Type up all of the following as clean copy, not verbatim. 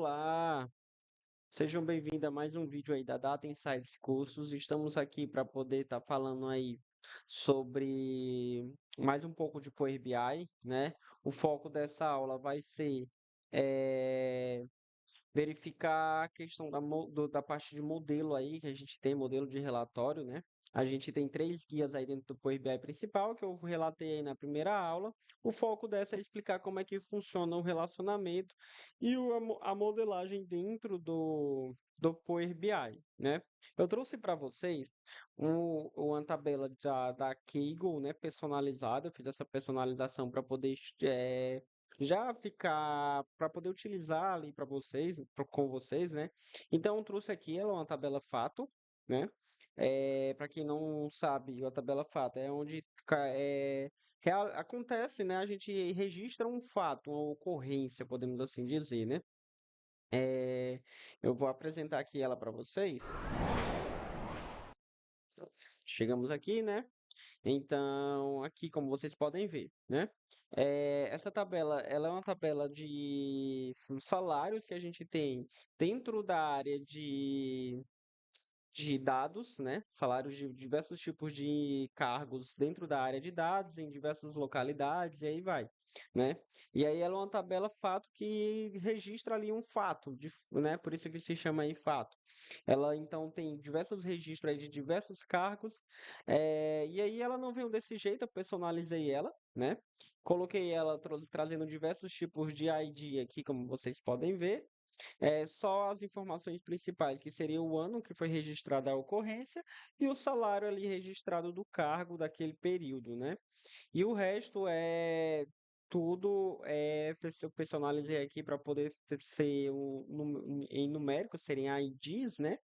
Olá, sejam bem-vindos a mais um vídeo aí da Data Insights Cursos. Estamos aqui para poder estar falando aí sobre mais um pouco de Power BI, né? O foco dessa aula vai ser eh, verificar a questão da parte de modelo aí, que a gente tem modelo de relatório, né? A gente tem três guias aí dentro do Power BI principal, que eu relatei aí na primeira aula. O foco dessa é explicar como é que funciona o relacionamento e a modelagem dentro do Power BI, né? Eu trouxe para vocês uma tabela da Kaggle, né, personalizada. Eu fiz essa personalização para poder já ficar para poder utilizar ali para vocês, com vocês, né? Então, eu trouxe aqui ela é uma tabela fato, né? Para quem não sabe, a tabela fato é onde acontece, né? A gente registra um fato, uma ocorrência, podemos assim dizer, né? Eu vou apresentar aqui ela para vocês. Chegamos aqui, né? Então, aqui, como vocês podem ver, né? Essa tabela, ela é uma tabela de salários que a gente tem dentro da área de dados, né? Salários de diversos tipos de cargos dentro da área de dados, em diversas localidades, e aí vai, né? E aí ela é uma tabela fato que registra ali um fato, né? Por isso que se chama aí fato. Ela então tem diversos registros aí de diversos cargos, e aí ela não veio desse jeito, eu personalizei ela, né? Coloquei ela trazendo diversos tipos de ID aqui, como vocês podem ver. Só as informações principais, que seria o ano que foi registrada a ocorrência e o salário ali registrado do cargo daquele período, né? E o resto é tudo eu personalizei aqui para poder ser em numérico, serem IDs, né?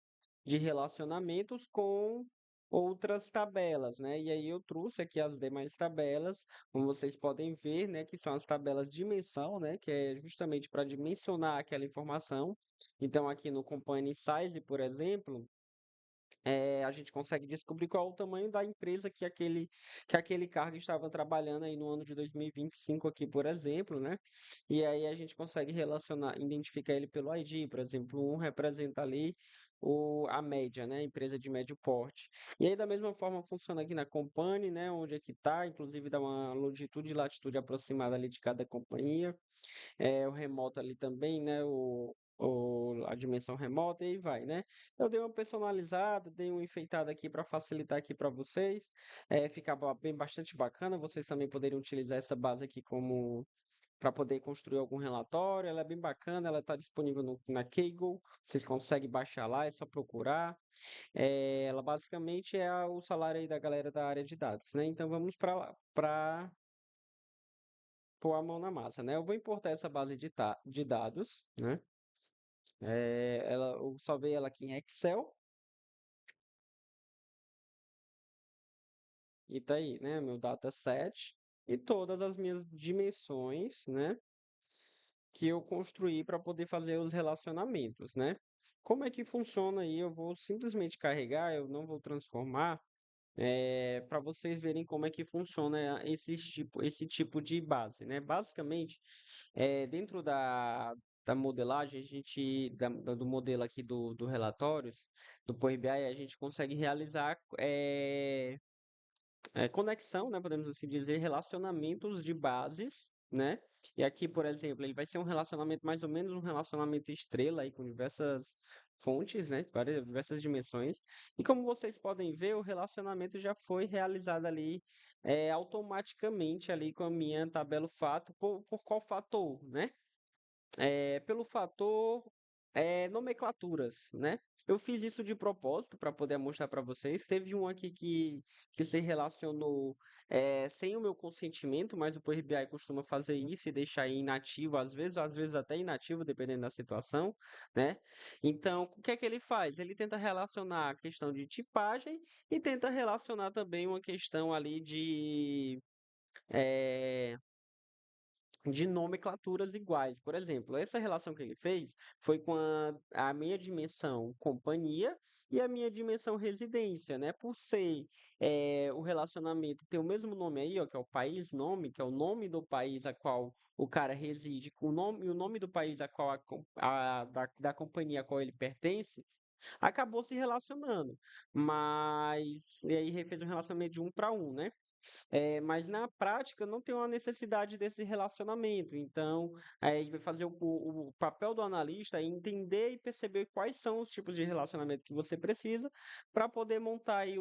De relacionamentos com outras tabelas, né? E aí eu trouxe aqui as demais tabelas, como vocês podem ver, né? Que são as tabelas de dimensão, né? Que é justamente para dimensionar aquela informação. Então, aqui no Company Size, por exemplo, a gente consegue descobrir qual é o tamanho da empresa que aquele cargo estava trabalhando aí no ano de 2025 aqui, por exemplo, né? E aí a gente consegue relacionar, identificar ele pelo ID, por exemplo, um representa ali a média, né? Empresa de médio porte. E aí, da mesma forma, funciona aqui na Company, né? Onde é que está, inclusive dá uma longitude e latitude aproximada ali de cada companhia. O remoto ali também, né? A dimensão remota e aí vai, né? Eu dei uma personalizada, dei uma enfeitada aqui para facilitar aqui para vocês, ficar bem bastante bacana. Vocês também poderiam utilizar essa base aqui como para poder construir algum relatório. Ela é bem bacana, ela está disponível na Kaggle. Vocês conseguem baixar lá, é só procurar. Ela basicamente é o salário aí da galera da área de dados, né? Então vamos para pôr a mão na massa, né? Eu vou importar essa base de dados, né? Eu salvei ela aqui em Excel e tá aí, né? Meu dataset e todas as minhas dimensões, né? Que eu construí para poder fazer os relacionamentos, né? Como é que funciona aí? Eu vou simplesmente carregar, eu não vou transformar, para vocês verem como é que funciona esse tipo de base, né? Basicamente, dentro da modelagem, do modelo aqui do relatórios, do Power BI, a gente consegue realizar conexão, né? Podemos assim dizer, relacionamentos de bases, né? E aqui, por exemplo, ele vai ser um relacionamento mais ou menos um relacionamento estrela aí com diversas fontes, né? Diversas dimensões. E como vocês podem ver, o relacionamento já foi realizado ali automaticamente ali com a minha tabela fato. Por qual fator, né? Pelo fator nomenclaturas, né? Eu fiz isso de propósito para poder mostrar para vocês. Teve um aqui que se relacionou sem o meu consentimento, mas o Power BI costuma fazer isso e deixar aí inativo às vezes até inativo, dependendo da situação, né? Então, o que é que ele faz? Ele tenta relacionar a questão de tipagem e tenta relacionar também uma questão ali eh, de nomenclaturas iguais. Por exemplo, essa relação que ele fez foi com a minha dimensão companhia e a minha dimensão residência, né? Por ser o relacionamento ter o mesmo nome aí, ó, que é o país nome, que é o nome do país a qual o cara reside, com o nome, e o nome do país a qual da companhia a qual ele pertence, acabou se relacionando. Mas e aí fez um relacionamento de um para um, né? Mas na prática não tem uma necessidade desse relacionamento. Então, aí vai fazer o papel do analista é entender e perceber quais são os tipos de relacionamento que você precisa para poder montar aí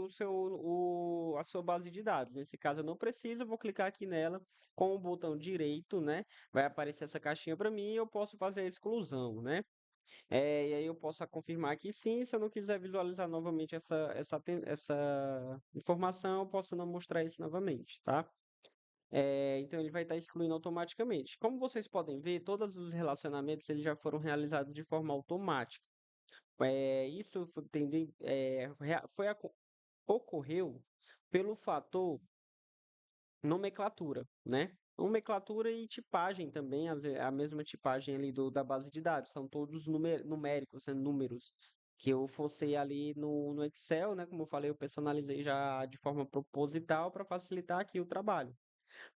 a sua base de dados. Nesse caso, eu não preciso, eu vou clicar aqui nela com o botão direito, né? Vai aparecer essa caixinha para mim e eu posso fazer a exclusão, né? E aí eu posso confirmar que sim, se eu não quiser visualizar novamente essa informação, eu posso não mostrar isso novamente, tá? Então ele vai estar excluindo automaticamente. Como vocês podem ver, todos os relacionamentos eles já foram realizados de forma automática. Isso ocorreu pelo fator nomenclatura, né? Nomenclatura e tipagem também, a mesma tipagem ali da base de dados, são todos numéricos, né? Números que eu forcei ali no Excel, né? Como eu falei, eu personalizei já de forma proposital para facilitar aqui o trabalho.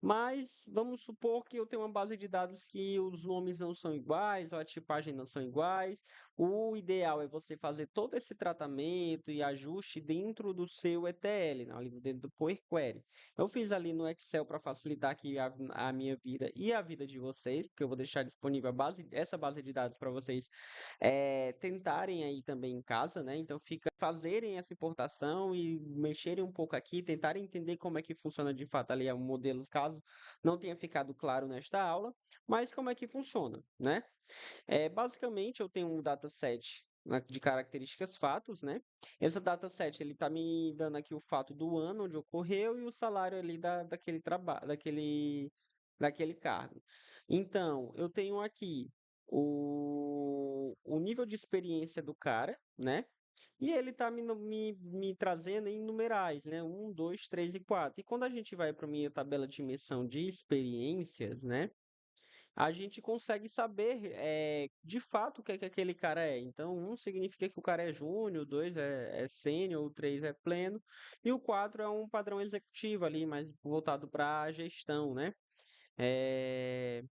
Mas vamos supor que eu tenho uma base de dados que os nomes não são iguais, ou a tipagem não são iguais. O ideal é você fazer todo esse tratamento e ajuste dentro do seu ETL, né, ali dentro do Power Query. Eu fiz ali no Excel para facilitar aqui a minha vida e a vida de vocês, porque eu vou deixar disponível essa base de dados para vocês tentarem aí também em casa, né? Então fica fazerem essa importação e mexerem um pouco aqui, tentarem entender como é que funciona de fato ali o modelo, caso não tenha ficado claro nesta aula, mas como é que funciona, né? Basicamente eu tenho um dataset de características fatos, né? Esse dataset ele está me dando aqui o fato do ano onde ocorreu e o salário ali daquele trabalho, daquele cargo. Então, eu tenho aqui o nível de experiência do cara, né? E ele está me trazendo em numerais, né? Um, 2, 3 e 4. E quando a gente vai para a minha tabela de dimensão de experiências, né? A gente consegue saber de fato o que aquele cara é. Então, um significa que o cara é júnior, dois é sênior, o três é pleno, e o quatro é um padrão executivo ali, mais voltado para a gestão, né? É,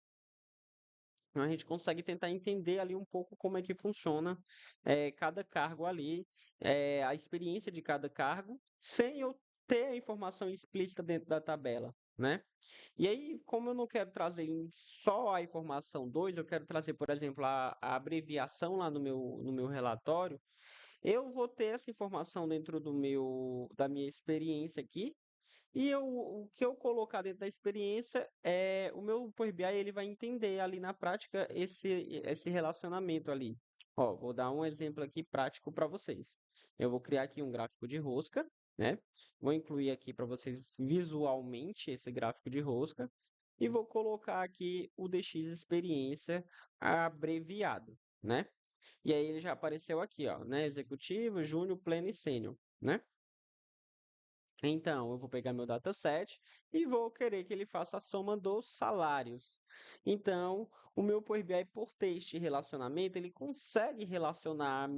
a gente consegue tentar entender ali um pouco como é que funciona cada cargo ali, a experiência de cada cargo, sem eu ter a informação explícita dentro da tabela, né? E aí, como eu não quero trazer só a informação 2, eu quero trazer, por exemplo, a abreviação lá no meu relatório, eu vou ter essa informação dentro da minha experiência aqui, e o que eu colocar dentro da experiência, o meu Power BI ele vai entender ali na prática esse relacionamento ali. Ó, vou dar um exemplo aqui prático para vocês. Eu vou criar aqui um gráfico de rosca, né? Vou incluir aqui para vocês visualmente esse gráfico de rosca e vou colocar aqui o DX experiência abreviado, né? E aí ele já apareceu aqui, ó, né? Executivo, júnior, pleno e sênior, né? Então, eu vou pegar meu dataset e vou querer que ele faça a soma dos salários. Então, o meu Power BI, por ter este relacionamento, ele consegue relacionar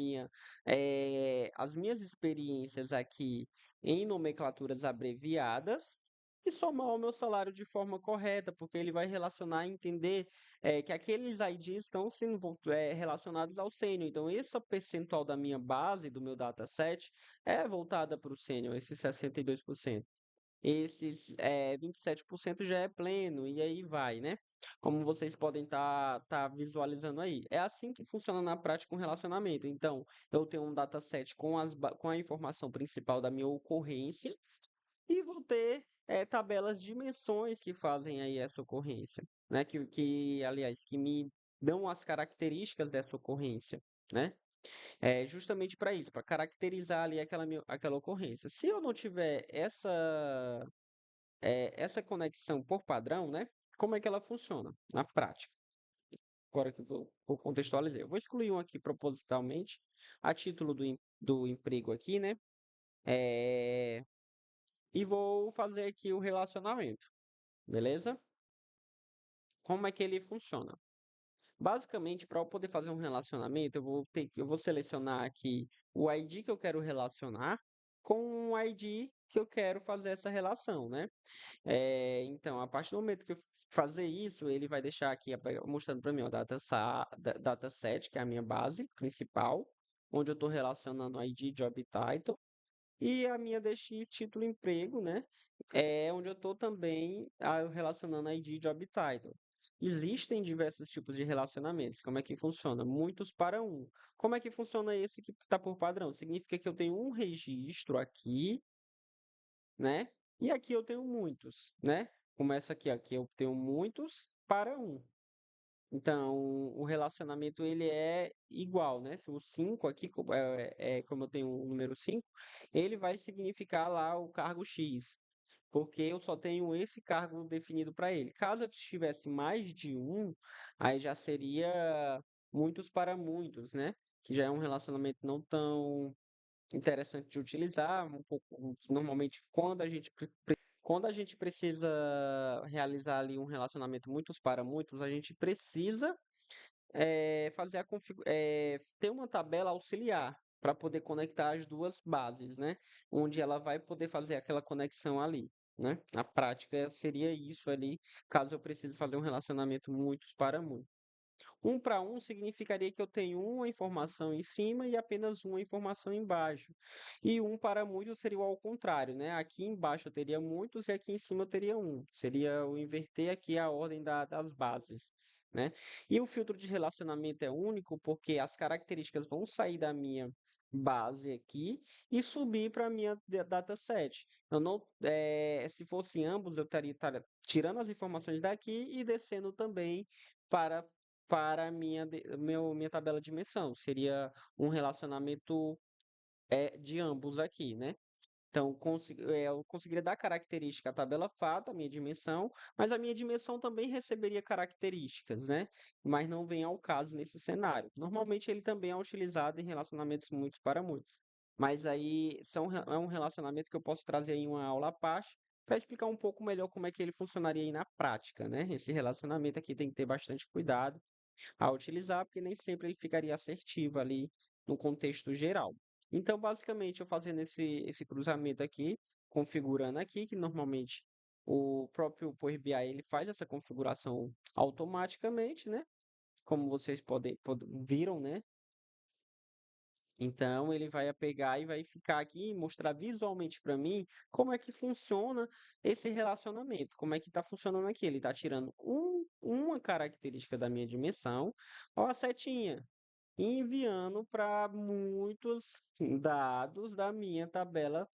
as minhas experiências aqui em nomenclaturas abreviadas e somar o meu salário de forma correta, porque ele vai relacionar e entender que aqueles IDs estão sendo relacionados ao sênior. Então, esse percentual da minha base, do meu dataset, é voltada para o sênior, esses 62%. Esses 27% já é pleno, e aí vai, né? Como vocês podem tá visualizando aí. É assim que funciona na prática um relacionamento. Então, eu tenho um dataset com a informação principal da minha ocorrência e vou ter tabelas de dimensões que fazem aí essa ocorrência, né? Aliás, que me dão as características dessa ocorrência, né? Justamente para isso, para caracterizar ali aquela ocorrência. Se eu não tiver essa conexão por padrão, né? Como é que ela funciona na prática? Agora que eu vou contextualizar. Eu vou excluir um aqui propositalmente, a título do emprego aqui, né? É, e vou fazer aqui o relacionamento, beleza? Como é que ele funciona? Basicamente, para eu poder fazer um relacionamento, eu vou selecionar aqui o ID que eu quero relacionar com o ID que eu quero fazer essa relação, né? Então, a partir do momento que eu fazer isso, ele vai deixar aqui mostrando para mim o dataset, que é a minha base principal, onde eu estou relacionando ID, Job Title, e a minha DX, título emprego, né? É onde eu estou também relacionando ID, Job Title. Existem diversos tipos de relacionamentos. Como é que funciona? Muitos para um. Como é que funciona esse que está por padrão? Significa que eu tenho um registro aqui, né? E aqui eu tenho muitos, né? Começa aqui eu tenho muitos para um. Então, o relacionamento ele é igual, né? Se o 5 aqui, como eu tenho o número 5, ele vai significar lá o cargo X, porque eu só tenho esse cargo definido para ele. Caso eu tivesse mais de um, aí já seria muitos para muitos, né? Que já é um relacionamento não tão interessante de utilizar, um pouco, normalmente quando a gente precisa realizar ali um relacionamento muitos para muitos, a gente precisa fazer ter uma tabela auxiliar para poder conectar as duas bases, né? Onde ela vai poder fazer aquela conexão ali, né? A prática seria isso ali, caso eu precise fazer um relacionamento muitos para muitos. Um para um significaria que eu tenho uma informação em cima e apenas uma informação embaixo. E um para muitos seria o ao contrário, né? Aqui embaixo eu teria muitos e aqui em cima eu teria um. Seria o inverter aqui a ordem das bases, né? E o filtro de relacionamento é único porque as características vão sair da minha base aqui e subir para a minha dataset. Eu não, se fosse ambos, eu estaria tirando as informações daqui e descendo também para para a minha tabela de dimensão. Seria um relacionamento de ambos aqui, né? Então, eu conseguiria dar característica à tabela fato, a minha dimensão, mas a minha dimensão também receberia características, né? Mas não vem ao caso nesse cenário. Normalmente, ele também é utilizado em relacionamentos muitos para muitos. Mas aí é um relacionamento que eu posso trazer em uma aula à parte para explicar um pouco melhor como é que ele funcionaria aí na prática, né? Esse relacionamento aqui tem que ter bastante cuidado a utilizar, porque nem sempre ele ficaria assertivo ali no contexto geral. Então, basicamente, eu fazendo esse cruzamento aqui, configurando aqui, que normalmente o próprio Power BI ele faz essa configuração automaticamente, né? Como vocês viram, né? Então, ele vai pegar e vai ficar aqui e mostrar visualmente para mim como é que funciona esse relacionamento, como é que está funcionando aqui. Ele está tirando uma característica da minha dimensão, ó, a setinha, e enviando para muitos dados da minha tabela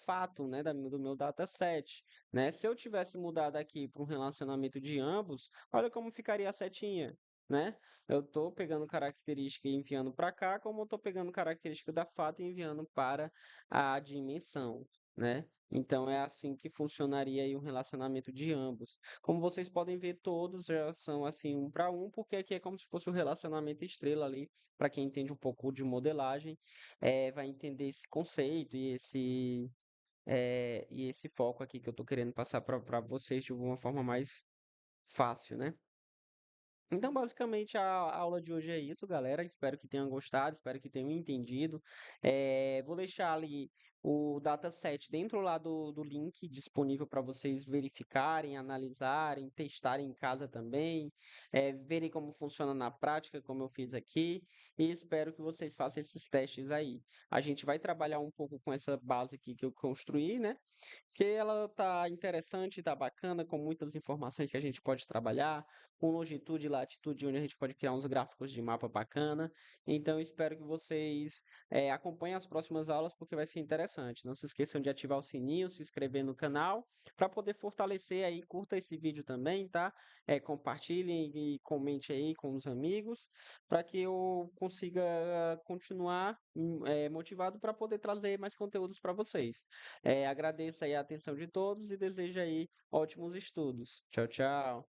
fato, né, do meu dataset, né? Se eu tivesse mudado aqui para um relacionamento de ambos, olha como ficaria a setinha, né? Eu estou pegando característica e enviando para cá, como eu estou pegando característica da fato e enviando para a dimensão, né? Então é assim que funcionaria aí um relacionamento de ambos. Como vocês podem ver, todos já são assim um para um, porque aqui é como se fosse o relacionamento estrela ali, para quem entende um pouco de modelagem vai entender esse conceito e esse foco aqui que eu estou querendo passar para vocês de uma forma mais fácil, né? Então, basicamente, a aula de hoje é isso, galera. Espero que tenham gostado, espero que tenham entendido. Vou deixar ali o dataset dentro lá do link disponível para vocês verificarem, analisarem, testarem em casa também, verem como funciona na prática, como eu fiz aqui, e espero que vocês façam esses testes aí. A gente vai trabalhar um pouco com essa base aqui que eu construí, né? Que ela tá interessante, tá bacana, com muitas informações que a gente pode trabalhar, com longitude e latitude, onde a gente pode criar uns gráficos de mapa bacana. Então, espero que vocês acompanhem as próximas aulas, porque vai ser interessante. Não se esqueçam de ativar o sininho, se inscrever no canal, para poder fortalecer aí. Curta esse vídeo também, tá? Compartilhem e comente aí com os amigos, para que eu consiga continuar motivado para poder trazer mais conteúdos para vocês. Agradeço aí a atenção de todos e desejo aí ótimos estudos. Tchau, tchau.